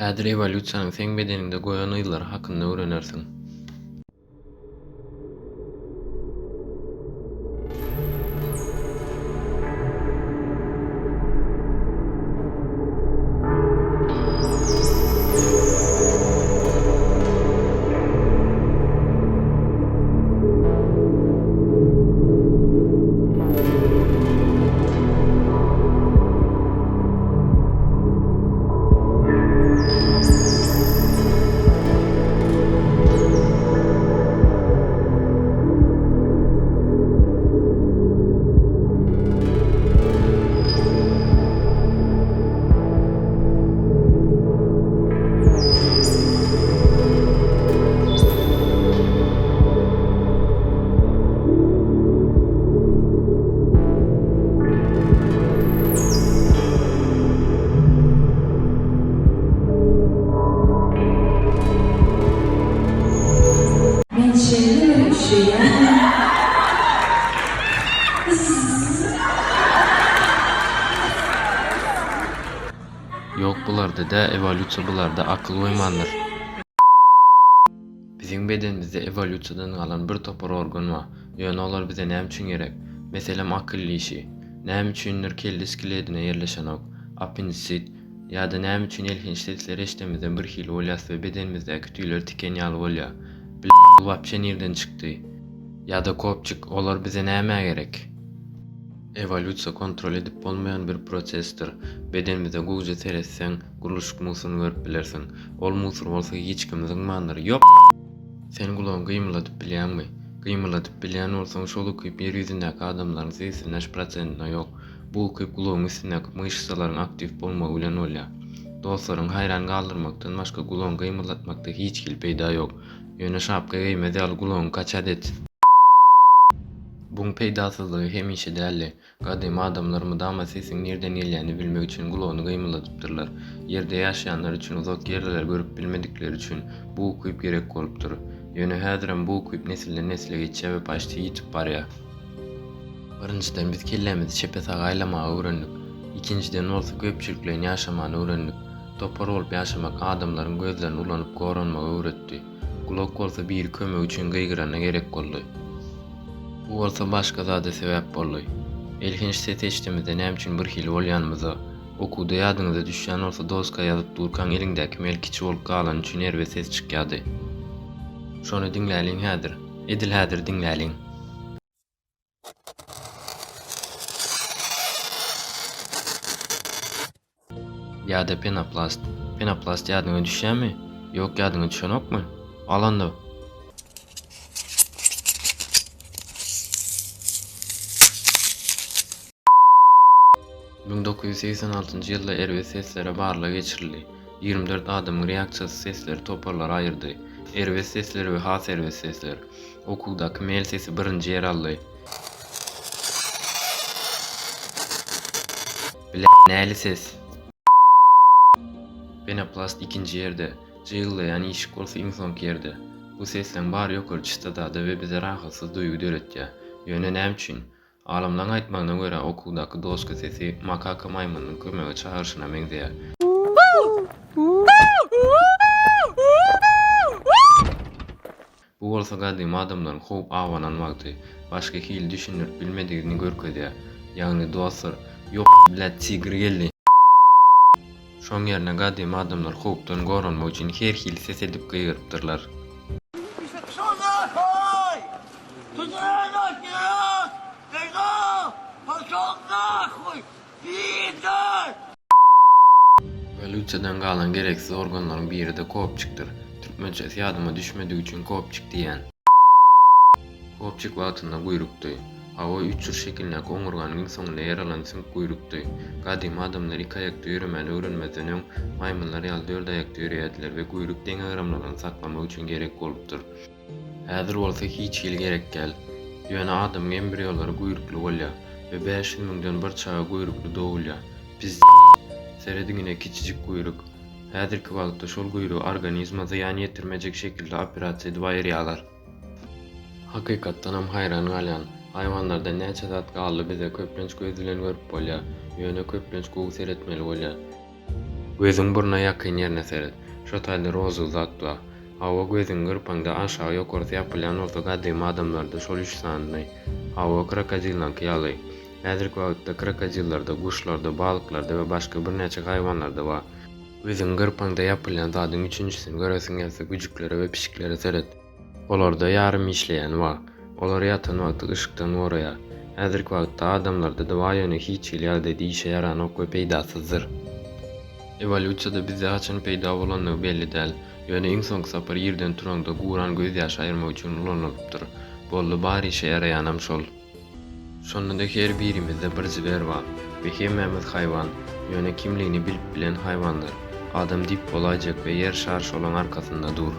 Häzir evolýusiýanyň seň bedeninde goýan ýyllary hakynda öwrenersiň. Ýok, bularda da evolýusiýa, bularda akyl goýmandyr. Biziň bedenimizde evolýusiýadan galan bir topar organ bar. Ýöne olar bize näme üçin gerek? Meselem akyl işi. Näme üçindir kelle skeletine ýerleşen ok, apendisit ýa-da näme üçin elhinç sesler eşdemizden bir hil bolýas we bedenimizdäki tüýler tiken ýaly bolýar. Bu wapşe nerden çykdy? Ýa-da kopçyk, olar bize näme gerek? Evolýusiýa kontrol edip bolmaýan bir prosesdir. Bedenimizde guýja seretseň, gurulşyk musyny görüp bilersiň. Ol musur bolsa hiç kimden mandyr. Ýok. Sen gulagyny gymyladyp bilýänmi? Gymyladyp bilýän bolsaň şol ukyp ýer ýüzündäki adamlaryň 80% ýok. Bu ukyp gulagyň üstündäki myşsalaryň aktiv bolmagy bilen bolýar. Dostlaryň haýran galdyrmakdan başga gulagyny gymylatmakda hiç hil peýda ýok. Ýöne şapka giýmedi al gulagyny kaç adet. Buň peýdasyzlygy hemişe däli. Gadym adamlar mydama sesiň nerden gelýäni bilmek üçin gulagyny gymyladypdyrlar. Ýerde ýaşaýanlar üçin uzak ýerler görüp bilmedikleri üçin bu ukyp gerek bolupdyr. Ýöne häzirem bu ukyp nesilden nesile geçýär we başta ýitip barýar. Birinçiden biz kellemizi çepe sagaýlamagy öwrendik. İkinciden bolsa köpçülikleň ýaşamany öwrendik. Topar bolup ýaşamak adamlaryň gözlerini ulanyp goranmagy öwretdi. Gulak bolsa bir kömek üçin gyýgyrana gerek boldy. Bu bolsa başga zada sebäp boldy. Elhinç ses eşdemizde näme üçin bir hil bolýanymyzy, okuwda ýadyňyza düşýän bolsa doska ýazyp durkan eliňdäki melkiçi bolup galan üçin her we ses çykýardy. Şonu diňläliň häzir. Edil häzir diňläliň. Ýa-da penoplast. Penoplast ýadyňa düşýärmi? Ýok, ýadyňa düşenokmy? Alanda. Bin 1986-njy ýylda RW seslere barlyga geçirildi. 24 adamyň reaksiýasy sesleri toparlara aýyrdy. RW sesleri we has RW sesler. Okuwdaky mel sesi birinji ýer aldy. Näli ses? Penoplast ikinji ýerde. Jygylaýan işik bolsa iň soňky ýerde. Bu sesleň bary ýokary çystada we bize rahatsyz duýgu döretýär. Ýöne näme üçin? Alamdan aýtmagyna görä okuwdaky doska sesi makaka maýmunyň kömege çağırşyna meňzeýär. Bu bolsa gadym adamlaryň howp awananmagdy, başga hil düşünürip bilmedigini görkezýär. Ýagny dostlar, ýok bilet tigir geldi. Şoň ýerine gadym adamlar howpdan goranmak üçin her hil ses edip gyýrypdyrlar. Evolýusiýadan galan gereksiz organlaryň biri de kopçykdyr. Türkmençesi ýadyma düşmediği üçin kopçyk diýen. Kopçyk wagtynda guýrukdy. Hawa 3 ýyl şekilnäki oňurganyň soňuna ýer alan sünk guýrukdy. Gadym adamlar 2 aýakda ýüremeli öwrenmeden öň maýmunlar ýaly 4 aýakda ýürýärdiler we guýruk deň aýramlaryny saklamak üçin gerek bolupdyr. Häzir bolsa hiç hil gerek gel. Ýöne adamyň embriolary guýrukly bolýar we 500 000den bir çağa guýrukly dowulýar. Biz seredigine kiçijik guýruk. Häzirki wagtda şol guýrugy organizma ziýan ýetirmejek şekilde operasiýa edip aýrýarlar. Hakykatdan ham haýran galýan. Haýwanlarda näçe zat galdy bize köplenç göz bilen görüp bolýar. Ýöne köplenç gowy seretmeli bolýar. Gözüň buruna ýakyn ýerine seret. Şo taýda rozy uzatdy. Hawa gözüň gyrpaňda aşağı ýokarysy ýapylan bolsa gadymy adamlarda şol iş sandy. Hawa krokodillanky ýaly. Häzirki wagtda krokodillarda, guşlarda, balyklarda we başga bir näçe haýwanlarda bar. Gözüň gyrpaňda ýapylan zadyň üçinçisini göresiň gelse güjüklere we pişiklere seret. Olarda ýarym işleýän bar. Olar ýatan wagtda ışykdan goraýar. Häzirki wagtda adamlarda da var ýöne hiç ýerde diýişe ýaran ok we peýdasyzdyr. Evolýusiýada bizde haçan peýda bolanlygy belli däl. Ýöne iň soň sapar ýerden turanda guran göz ýaşy aýyrmak üçin ulanypdyr. Bolly bary işe ýaraýanam şol. Şonda her birimizde bir ziber bar. We hemmemiz haýwan, ýöne kimligini bilip bilen haýwanlar. Adam dip bolajak we ýer şarşy olan arkasynda dur.